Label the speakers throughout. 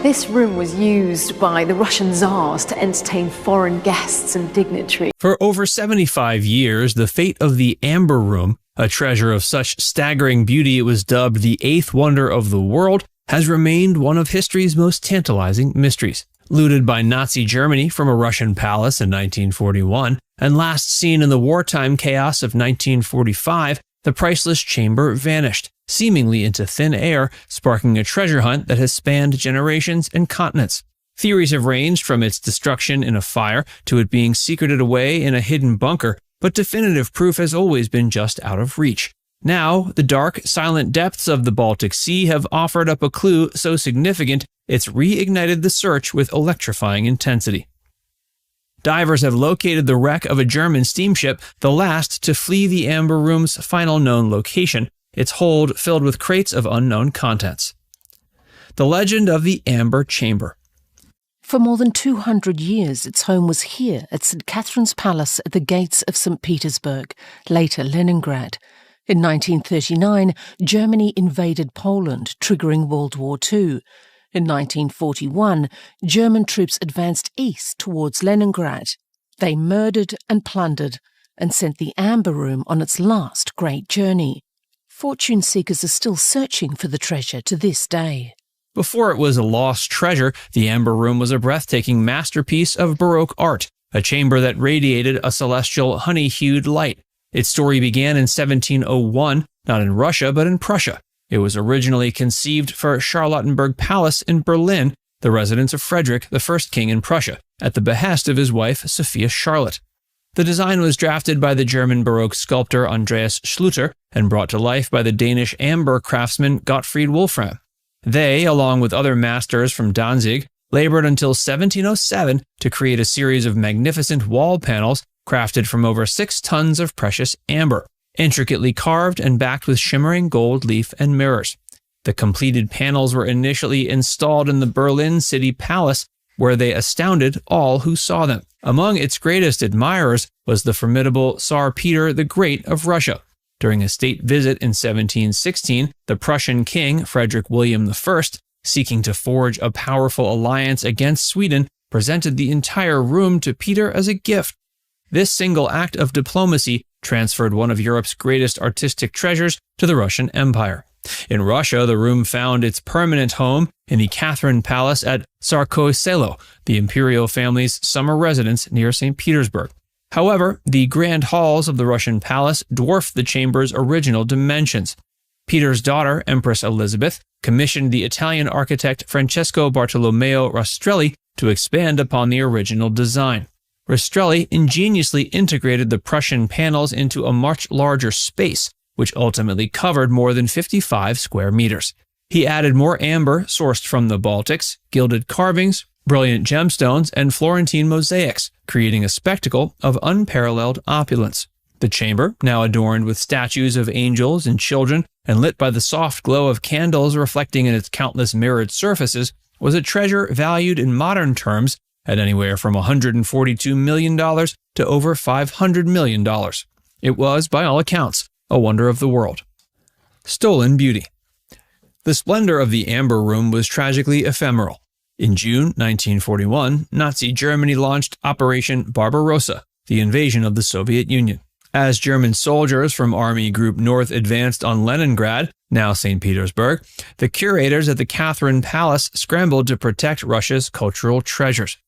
Speaker 1: This room was used by the Russian Tsars to entertain foreign guests and dignitaries.
Speaker 2: For over 75 years, the fate of the Amber Room, a treasure of such staggering beauty it was dubbed the eighth wonder of the world, has remained one of history's most tantalizing mysteries. Looted by Nazi Germany from a Russian palace in 1941, and last seen in the wartime chaos of 1945, the priceless chamber vanished, seemingly into thin air, sparking a treasure hunt that has spanned generations and continents. Theories have ranged from its destruction in a fire to it being secreted away in a hidden bunker, but definitive proof has always been just out of reach. Now, the dark, silent depths of the Baltic Sea have offered up a clue so significant it's reignited the search with electrifying intensity. Divers have located the wreck of a German steamship, the last to flee the Amber Room's final known location, its hold filled with crates of unknown contents. The legend of the Amber Chamber.
Speaker 3: For more than 200 years, its home was here at St. Catherine's Palace at the gates of St. Petersburg, later Leningrad. In 1939, Germany invaded Poland, triggering World War II. In 1941, German troops advanced east towards Leningrad. They murdered and plundered and sent the Amber Room on its last great journey. Fortune seekers are still searching for the treasure to this day.
Speaker 2: Before it was a lost treasure, the Amber Room was a breathtaking masterpiece of Baroque art, a chamber that radiated a celestial honey-hued light. Its story began in 1701, not in Russia, but in Prussia. It was originally conceived for Charlottenburg Palace in Berlin, the residence of Frederick, the first king in Prussia, at the behest of his wife Sophia Charlotte. The design was drafted by the German Baroque sculptor Andreas Schluter and brought to life by the Danish amber craftsman Gottfried Wolfram. They, along with other masters from Danzig, labored until 1707 to create a series of magnificent wall panels crafted from over 6 tons of precious amber, intricately carved and backed with shimmering gold leaf and mirrors. The completed panels were initially installed in the Berlin City Palace, where they astounded all who saw them. Among its greatest admirers was the formidable Tsar Peter the Great of Russia. During a state visit in 1716, the Prussian king, Frederick William I, seeking to forge a powerful alliance against Sweden, presented the entire room to Peter as a gift. This single act of diplomacy transferred one of Europe's greatest artistic treasures to the Russian Empire. In Russia, the room found its permanent home in the Catherine Palace at Tsarskoye Selo, the imperial family's summer residence near St. Petersburg. However, the grand halls of the Russian palace dwarfed the chamber's original dimensions. Peter's daughter, Empress Elizabeth, commissioned the Italian architect Francesco Bartolomeo Rastrelli to expand upon the original design. Rastrelli ingeniously integrated the Prussian panels into a much larger space, which ultimately covered more than 55 square meters. He added more amber sourced from the Baltics, gilded carvings, brilliant gemstones, and Florentine mosaics, creating a spectacle of unparalleled opulence. The chamber, now adorned with statues of angels and children and lit by the soft glow of candles reflecting in its countless mirrored surfaces, was a treasure valued in modern terms at anywhere from $142 million to over $500 million. It was, by all accounts, a wonder of the world. Stolen beauty. The splendor of the Amber Room was tragically ephemeral. In June 1941, Nazi Germany launched Operation Barbarossa, the invasion of the Soviet Union. As German soldiers from Army Group North advanced on Leningrad, now St. Petersburg, the curators at the Catherine Palace scrambled to protect Russia's cultural treasures.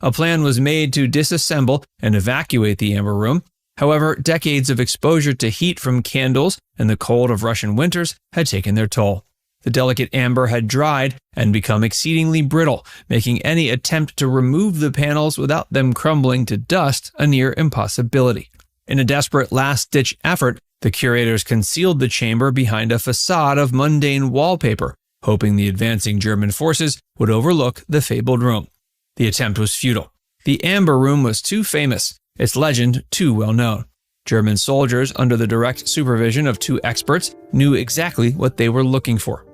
Speaker 2: A plan was made to disassemble and evacuate the Amber Room. However, decades of exposure to heat from candles and the cold of Russian winters had taken their toll. The delicate amber had dried and become exceedingly brittle, making any attempt to remove the panels without them crumbling to dust a near impossibility. In a desperate last-ditch effort, the curators concealed the chamber behind a facade of mundane wallpaper, hoping the advancing German forces would overlook the fabled room. The attempt was futile. The Amber Room was too famous, its legend too well known. German soldiers, under the direct supervision of 2 experts, knew exactly what they were looking for.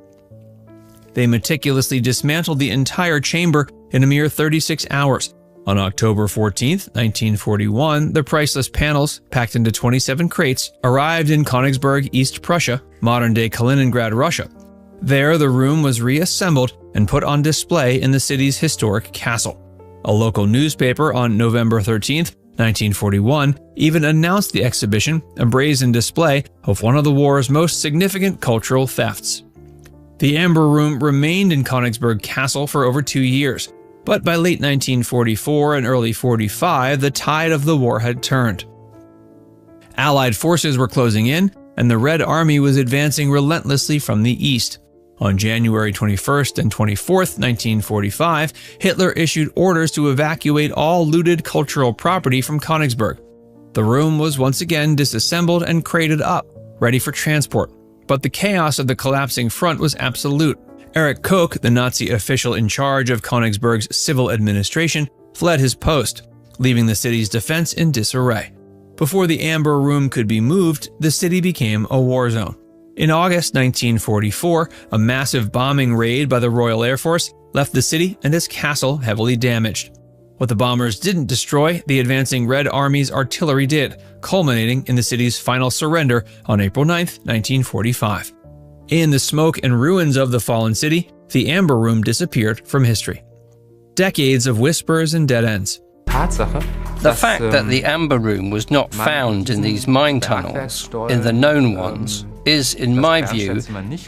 Speaker 2: They meticulously dismantled the entire chamber in a mere 36 hours. On October 14, 1941, the priceless panels, packed into 27 crates, arrived in Königsberg, East Prussia, modern-day Kaliningrad, Russia. There, the room was reassembled and put on display in the city's historic castle. A local newspaper on November 13th, 1941, even announced the exhibition, a brazen display of one of the war's most significant cultural thefts. The Amber Room remained in Königsberg Castle for over 2 years, but by late 1944 and early 45, the tide of the war had turned. Allied forces were closing in, and the Red Army was advancing relentlessly from the east. On January 21st and 24th, 1945, Hitler issued orders to evacuate all looted cultural property from Königsberg. The room was once again disassembled and crated up, ready for transport. But the chaos of the collapsing front was absolute. Erich Koch, the Nazi official in charge of Königsberg's civil administration, fled his post, leaving the city's defense in disarray. Before the Amber Room could be moved, the city became a war zone. In August 1944, a massive bombing raid by the Royal Air Force left the city and its castle heavily damaged. What the bombers didn't destroy, the advancing Red Army's artillery did, culminating in the city's final surrender on April 9, 1945. In the smoke and ruins of the fallen city, the Amber Room disappeared from history. Decades of whispers and dead ends.
Speaker 4: The fact that the Amber Room was not found in these mine tunnels, in the known ones, is, in my view,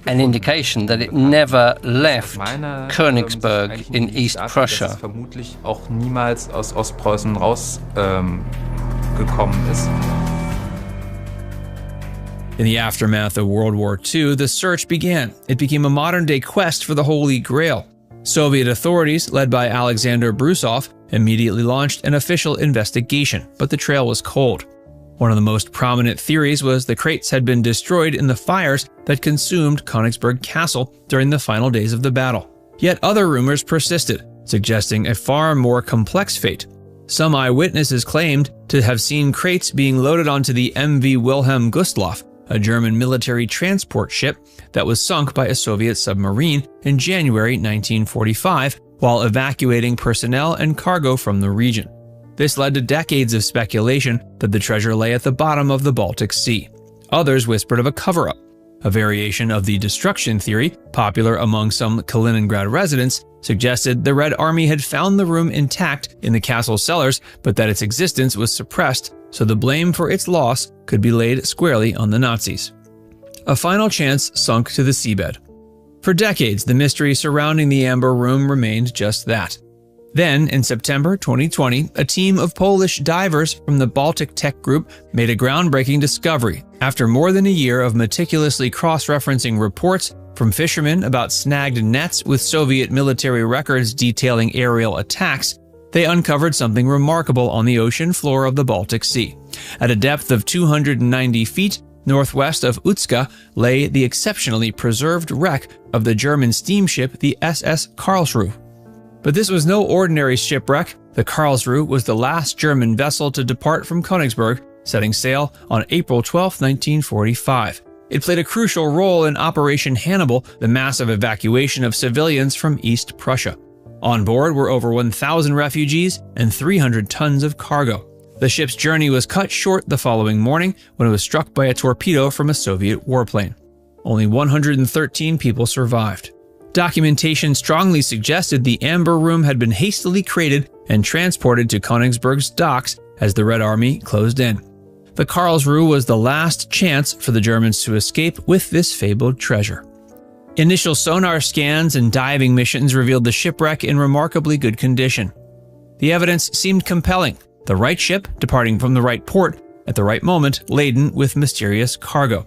Speaker 4: an indication that it never left Königsberg in East Prussia.
Speaker 2: In the aftermath of World War II, the search began. It became a modern-day quest for the Holy Grail. Soviet authorities, led by Alexander Brusov, immediately launched an official investigation, but the trail was cold. One of the most prominent theories was the crates had been destroyed in the fires that consumed Königsberg Castle during the final days of the battle. Yet other rumors persisted, suggesting a far more complex fate. Some eyewitnesses claimed to have seen crates being loaded onto the MV Wilhelm Gustloff, a German military transport ship that was sunk by a Soviet submarine in January 1945 while evacuating personnel and cargo from the region. This led to decades of speculation that the treasure lay at the bottom of the Baltic Sea. Others whispered of a cover-up. A variation of the destruction theory, popular among some Kaliningrad residents, suggested the Red Army had found the room intact in the castle cellars, but that its existence was suppressed, so the blame for its loss could be laid squarely on the Nazis. A final chance sunk to the seabed. For decades, the mystery surrounding the Amber Room remained just that. Then, in September 2020, a team of Polish divers from the Baltic Tech Group made a groundbreaking discovery. After more than a year of meticulously cross-referencing reports from fishermen about snagged nets with Soviet military records detailing aerial attacks, they uncovered something remarkable on the ocean floor of the Baltic Sea. At a depth of 290 feet, northwest of Utska, lay the exceptionally preserved wreck of the German steamship the SS Karlsruhe. But this was no ordinary shipwreck. The Karlsruhe was the last German vessel to depart from Königsberg, setting sail on April 12, 1945. It played a crucial role in Operation Hannibal, the massive evacuation of civilians from East Prussia. On board were over 1,000 refugees and 300 tons of cargo. The ship's journey was cut short the following morning when it was struck by a torpedo from a Soviet warplane. Only 113 people survived. Documentation strongly suggested the Amber Room had been hastily crated and transported to Königsberg's docks as the Red Army closed in. The Karlsruhe was the last chance for the Germans to escape with this fabled treasure. Initial sonar scans and diving missions revealed the shipwreck in remarkably good condition. The evidence seemed compelling: the right ship departing from the right port at the right moment, laden with mysterious cargo.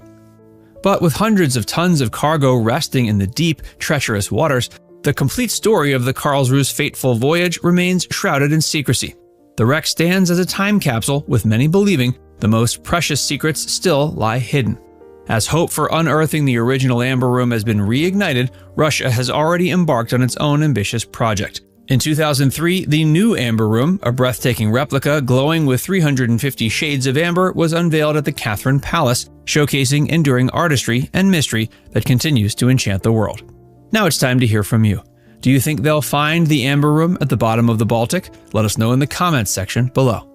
Speaker 2: But with hundreds of tons of cargo resting in the deep, treacherous waters, the complete story of the Karlsruhe's fateful voyage remains shrouded in secrecy. The wreck stands as a time capsule, with many believing the most precious secrets still lie hidden. As hope for unearthing the original Amber Room has been reignited, Russia has already embarked on its own ambitious project. In 2003, the new Amber Room, a breathtaking replica glowing with 350 shades of amber, was unveiled at the Catherine Palace, showcasing enduring artistry and mystery that continues to enchant the world. Now it's time to hear from you. Do you think they'll find the Amber Room at the bottom of the Baltic? Let us know in the comments section below.